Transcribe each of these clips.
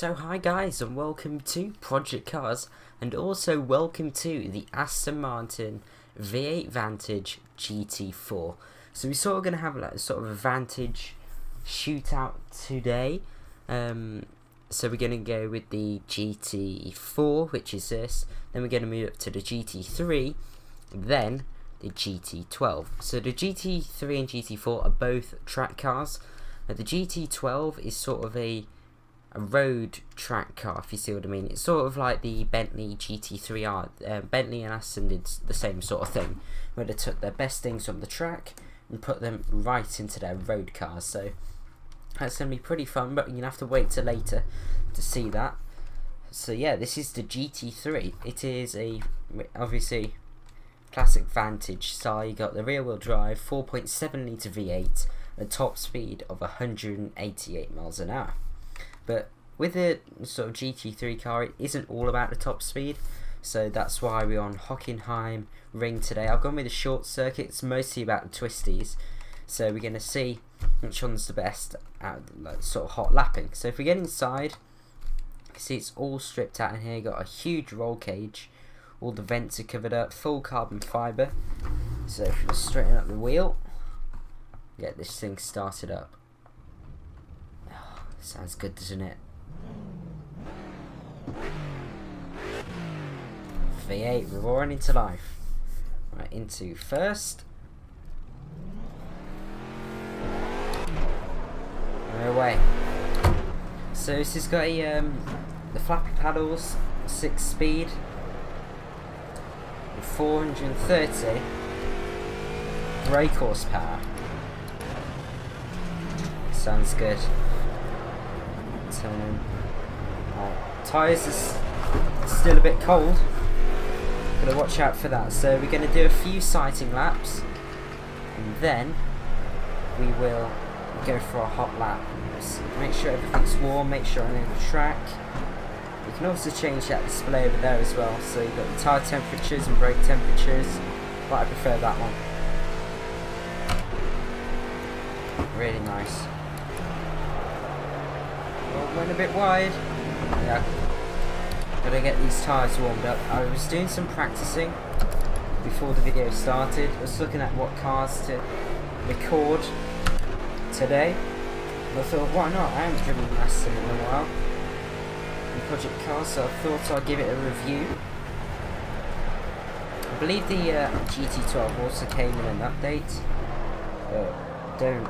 So hi guys, and welcome to Project Cars, and also welcome to the Aston Martin V8 Vantage GT4. So we're sort of going to have like sort of a Vantage shootout today. So we're going to go with the GT4, which is this, then we're going to move up to the GT3, then the GT12. So the GT3 and GT4 are both track cars. The GT12 is sort of a road track car, if you see what I mean. It's sort of like the Bentley GT3 are. Bentley and Aston did the same sort of thing, where they took their best things from the track and put them right into their road cars. So that's going to be pretty fun, but you're going to have to wait till later to see that. So yeah, this is the GT3. It is a, obviously, classic Vantage style. You got the rear wheel drive, 4.7 litre V8, a top speed of 188 miles an hour. But with a sort of GT3 car, it isn't all about the top speed, so that's why we're on Hockenheimring today. I've gone with the short circuit. It's mostly about the twisties, so we're going to see which one's the best at like, sort of hot lapping. So if we get inside, you can see it's all stripped out in here. Got a huge roll cage, all the vents are covered up, full carbon fibre. So if we just straighten up the wheel, get this thing started up. Sounds good, doesn't it? V8 roaring into life. Right, into first. No way. So this has got a the flappy paddles, 6-speed, 430 brake horsepower. Sounds good. Tyres is still a bit cold, gotta watch out for that. So we're going to do a few sighting laps and then we will go for a hot lap. Just make sure everything's warm, make sure I know the track. You can also change that display over there as well, so you've got the tyre temperatures and brake temperatures, but I prefer that one. Really nice. Went a bit wide. Yeah, gotta get these tyres warmed up. I was doing some practicing before the video started. I was looking at what cars to record today, and I thought, why not? I haven't driven an Aston in a while in Project Cars, so I thought I'd give it a review. I believe the GT12 also came in an update. Don't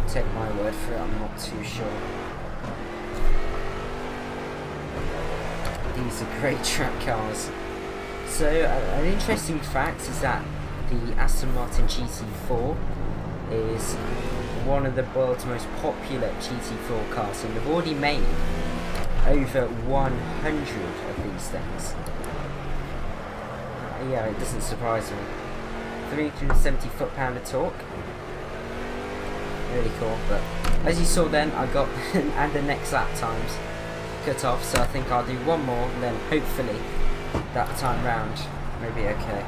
take my word for it, I'm not too sure. These are great track cars. So an interesting fact is that the Aston Martin GT4 is one of the world's most popular GT4 cars, and they've already made over 100 of these things. Yeah, it doesn't surprise me. 370 foot-pound of torque. Really cool, but as you saw then, I got and the next lap times cut off, so I think I'll do one more and then hopefully that time round may be okay.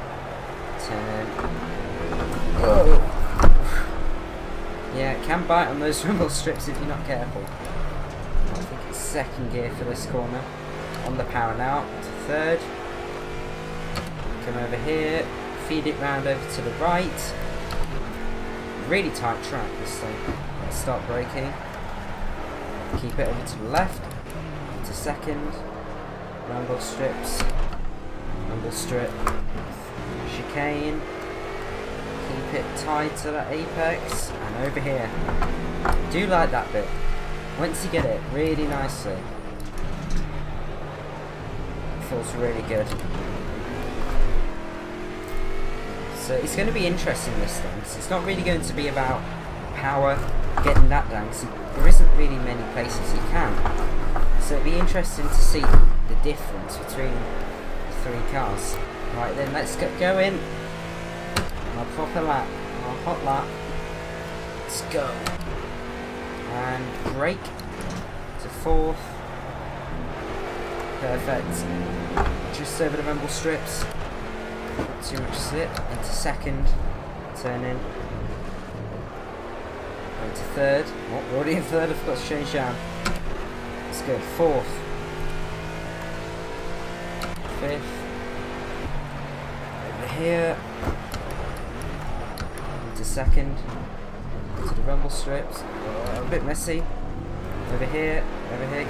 10. Whoa. Yeah, it can bite on those rumble strips if you're not careful. I think it's second gear for this corner. On the power now, to third. Come over here, feed it round over to the right. Really tight track this thing. Let's start braking. Keep it over to the left. Into second. Rumble strips. Rumble strip. Chicane. Keep it tied to the apex. And over here. Do like that bit. Once you get it really nicely. It feels really good. So it's going to be interesting, this thing. So it's not really going to be about power, getting that down, so there isn't really many places you can. So it'll be interesting to see the difference between the three cars. Right then, let's get going on our proper lap, on our hot lap. Let's go. And brake to fourth. Perfect. Just over the rumble strips. Not too much slip. Into second, turn in. Into third. Oh, we're already in third, I forgot to change down. Let's go 4th, 5th, over here, into 2nd, to the rumble strips, a bit messy, over here,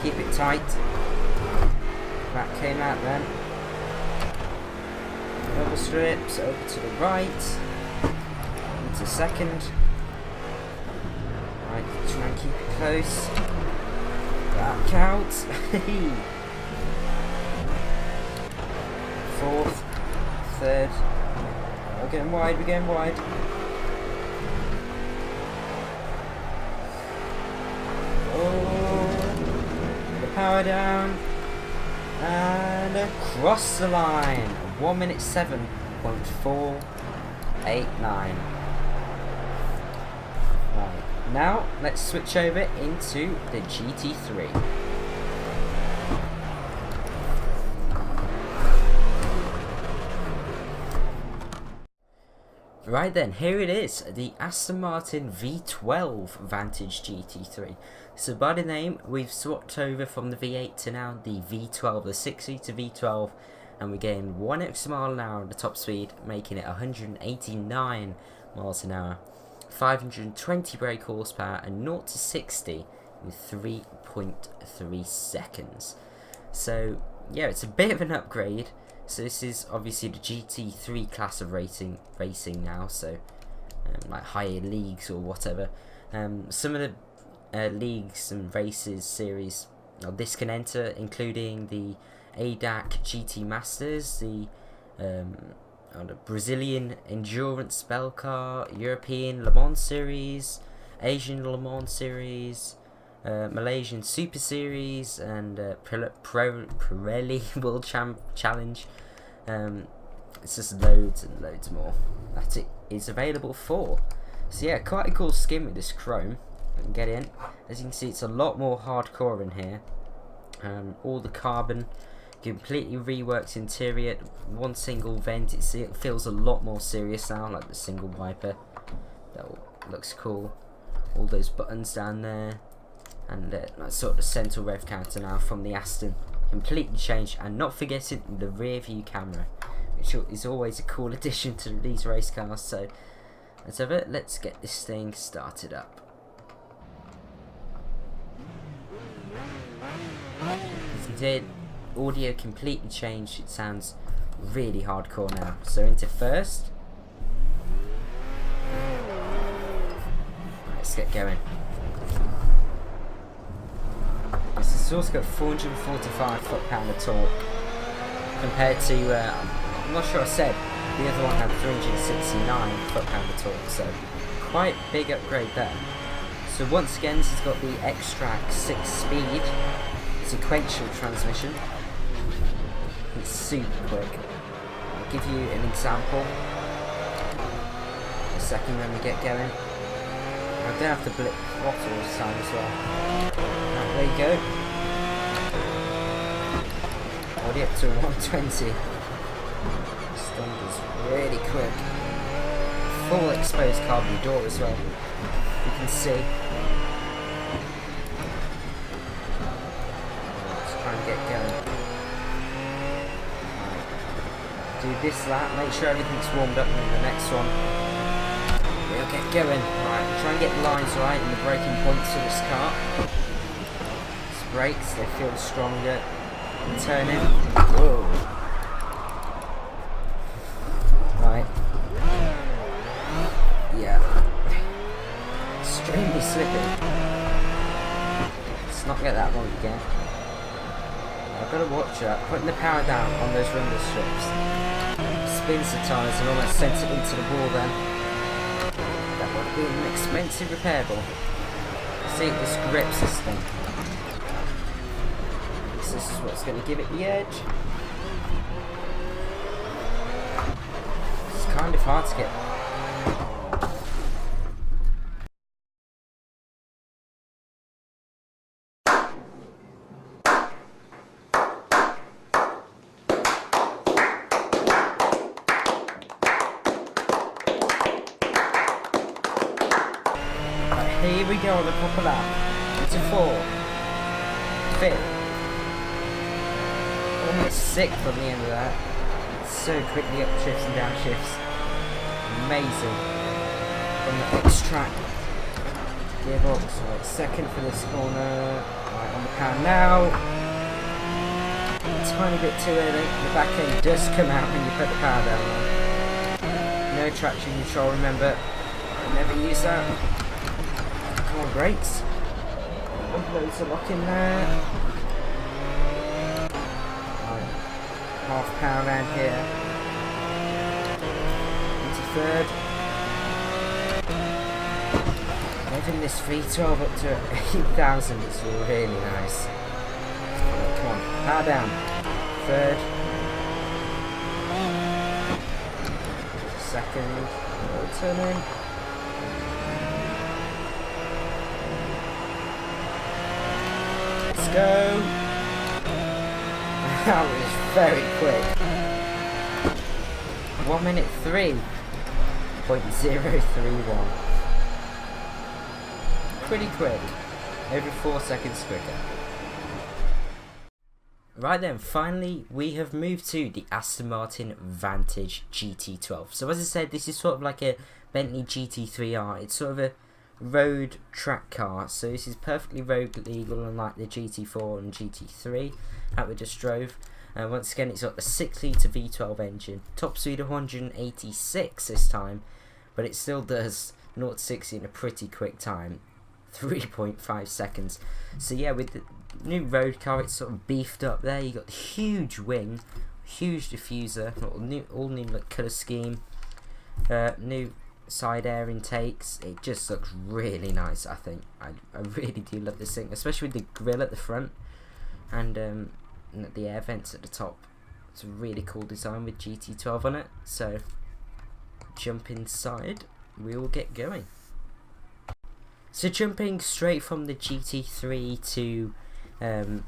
keep it tight, that came out then, rumble strips, over to the right, into 2nd, right, try and keep it close, back out, 4th, 3rd, we're getting wide, the power down, and across the line, 1 minute 7.489. Right, now let's switch over into the GT3. Right then, here it is, the Aston Martin V12 Vantage GT3. So by the name, we've swapped over from the V8 to now the V12, the 6-litre V12, and we gained 1 extra mile an hour at the top speed, making it 189 miles an hour, 520 brake horsepower, and 0 to 60 in 3.3 seconds. So yeah, it's a bit of an upgrade. So this is obviously the GT3 class of racing now, so like higher leagues or whatever. Some of the leagues and races series this can enter, including the ADAC GT Masters, the Brazilian Endurance Spell Car, European Le Mans Series, Asian Le Mans Series, Malaysian Super Series, and Pirelli World Challenge. It's just loads and loads more that it is available for. So yeah, quite a cool skin with this chrome. We can get in. As you can see, it's a lot more hardcore in here. All the carbon, completely reworked interior, one single vent. It feels a lot more serious now, like the single wiper. That looks cool. All those buttons down there. And like sort of the central rev counter now from the Aston, completely changed, and not forgetting the rear view camera, which is always a cool addition to these race cars. So let's get this thing started up. As you did, audio completely changed. It sounds really hardcore now. So into 1st, let's get going. It's also got 445 foot-pound of torque compared to, I'm not sure I said, the other one had 369 foot-pound of torque, so quite big upgrade there. So once again, this has got the X-Track 6-speed sequential transmission. It's super quick. I'll give you an example a second when we get going. I don't have to blip throttle this time as well. There you go. Already up to 120. This thing is really quick. Full exposed carbon door as well. You can see. Let's try and get going. Right. Do this, that. Make sure everything's warmed up in the next one. We'll get going. Right. Try and get the lines right and the braking points of this car. Brakes, they feel stronger. Turning. Whoa. Right. Yeah. Extremely slippy. Let's not get that wrong again. I've got to watch that. Putting the power down on those rumble strips. Spins the tyres and almost sends it into the wall then. That would be an expensive repairable. See if this grips this thing. This is what's going to give it the edge. It's kind of hard to get. Right, here we go on the proper lap. Into 4, 5th. Almost 6th on the end of that. So quickly up shifts and down shifts. Amazing. From the fixed track. Gearbox, right, 2nd for this corner. Right, on the power now. A tiny bit too early. The back end does come out when you put the power down. No traction control, remember. Never use that. Come on, brakes. Loads of lock in there. Right. Half power around here. Into 3rd. Having this 312 up to 8,000 is really nice. Come on, power down. 3rd. 2nd. Turning. Let's go. That was very quick. 1 minute 3.031. Pretty quick. Every 4 seconds quicker. Right then, finally we have moved to the Aston Martin Vantage GT12. So as I said, this is sort of like a Bentley GT3R. It's sort of a road track car, so this is perfectly road legal, unlike the GT4 and GT3 that we just drove. Once again, it's got the 6-litre V12 engine, top speed of 186 this time, but it still does 0 to 60 in a pretty quick time, 3.5 seconds. So yeah, with the new road car, it's sort of beefed up there. You got the huge wing, huge diffuser, all new colour scheme, new side air intakes. It just looks really nice. I think I really do love this thing, especially with the grille at the front and the air vents at the top. It's a really cool design with GT12 on it. So jump inside, we will get going. So jumping straight from the GT3 to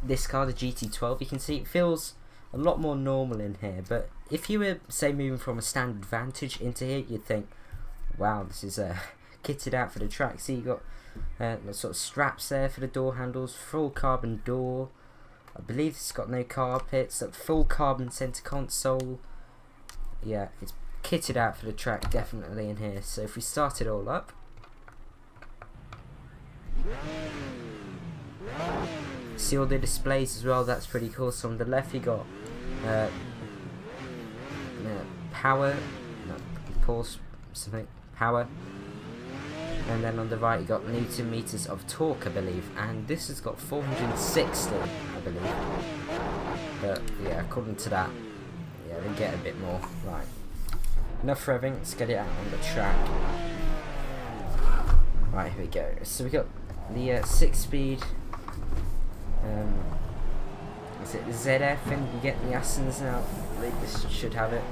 this car, the GT12, you can see it feels a lot more normal in here. But if you were, say, moving from a standard Vantage into here, you'd think, wow, this is kitted out for the track. So you got the sort of straps there for the door handles, full carbon door. I believe it's got no carpets, a full carbon center console. Yeah, it's kitted out for the track, definitely in here. So if we start it all up, see all the displays as well. That's pretty cool. So on the left you got power, pulse, something, power, and then on the right you got Newton meters of torque, I believe, and this has got 460, I believe. But yeah, according to that, yeah, they get a bit more. Right, enough revving. Let's get it out on the track. Right, here we go. So we got the 6-speed. Is it the ZF, and you get the Astons now? I think this should have it.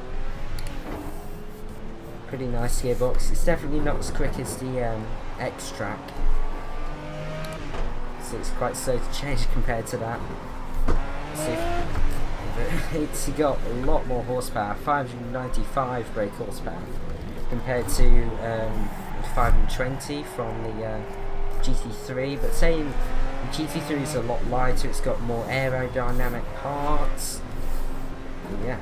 Pretty nice gearbox. It's definitely not as quick as the X-Track, so it's quite slow to change compared to that. See, it's got a lot more horsepower, 595 brake horsepower compared to 520 from the GT3. But saying the GT3 is a lot lighter, it's got more aerodynamic parts. Yeah.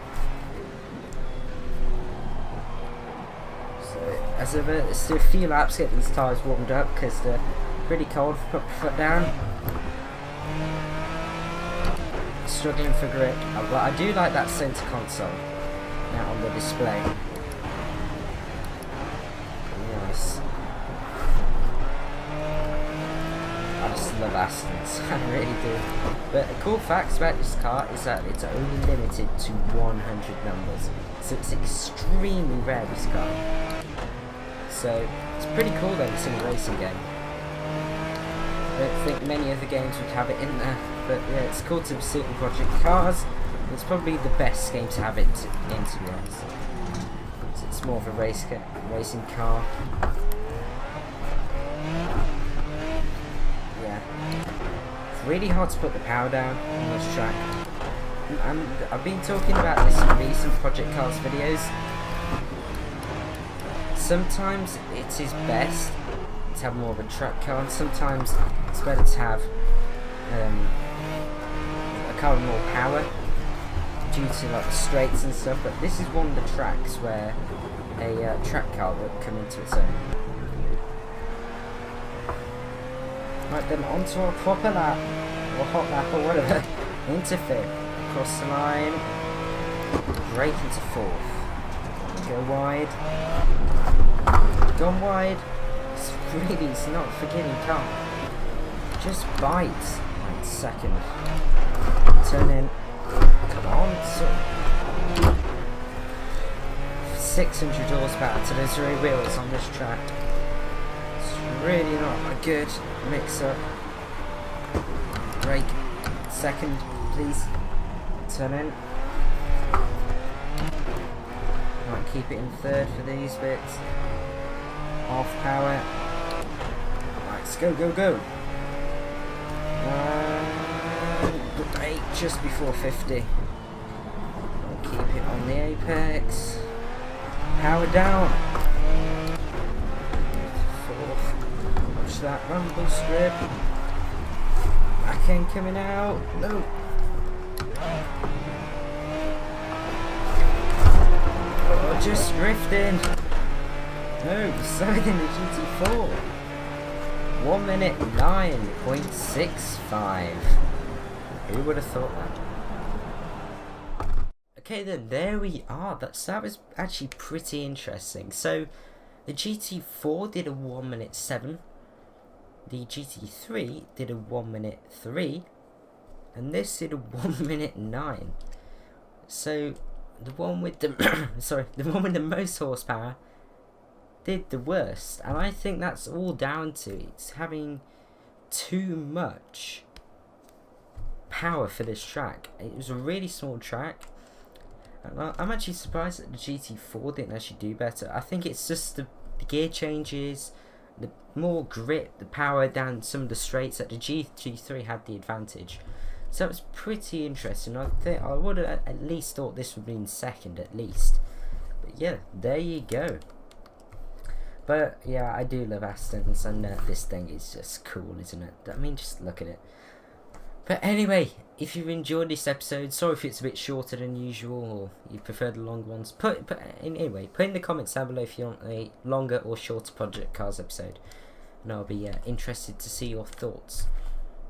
As of it, it's still a few laps to get these tyres warmed up because they're pretty cold. Put my foot down. Struggling for grip. But I do like that centre console now on the display. Nice. I just love Astons. I really do. But the cool facts about this car is that it's only limited to 100 numbers. So it's extremely rare, this car. So it's pretty cool that it's in a racing game. I don't think many other games would have it in there, but yeah, it's cool to see it in Project Cars. It's probably the best game to have it in, to be honest. So it's more of a racing car. Yeah, it's really hard to put the power down on this track. I've been talking about this in recent Project Cars videos. Sometimes it is best to have more of a track car, and sometimes it's better to have car with more power due to like the straights and stuff, but this is one of the tracks where a track car will come into its own. Right then, onto our proper lap, or hot lap, or whatever, into fifth, across the line, break into fourth, go wide, gone wide. It's not a forgiving car, just bites. Right, second, turn in, come on, so 600 horsepower to those rear wheels on this track. It's really not a good mix-up. Brake, second, please, turn in. Right, keep it in third for these bits. Half power. Right, let's go, go, go. Brake just before 50. I'll keep it on the apex. Power down. Fourth. Watch that rumble strip. Back end coming out. No. Oh, just drifting. No, second in the GT4. 1 minute 9.65. Who would have thought that? Okay then, there we are. That was actually pretty interesting. So, the GT4 did a 1 minute 7. The GT3 did a 1 minute 3. And this did a 1 minute 9. So, the one with the the one with the most horsepower did the worst, and I think that's all down to it's having too much power for this track. It was a really small track, and I'm actually surprised that the GT4 didn't actually do better. I think it's just the gear changes, the more grip, the power down some of the straights that the GT3 had the advantage. So it was pretty interesting. I think I would have at least thought this would be in second at least. But yeah, there you go. But yeah, I do love Astons, and this thing is just cool, isn't it? I mean, just look at it. But anyway, if you've enjoyed this episode, sorry if it's a bit shorter than usual, or you prefer the long ones. Anyway, put in the comments down below if you want a longer or shorter Project Cars episode, and I'll be interested to see your thoughts.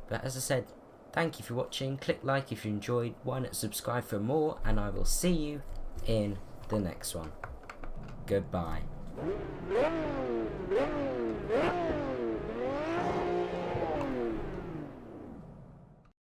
But as I said, thank you for watching. Click like if you enjoyed. Why not subscribe for more? And I will see you in the next one. Goodbye.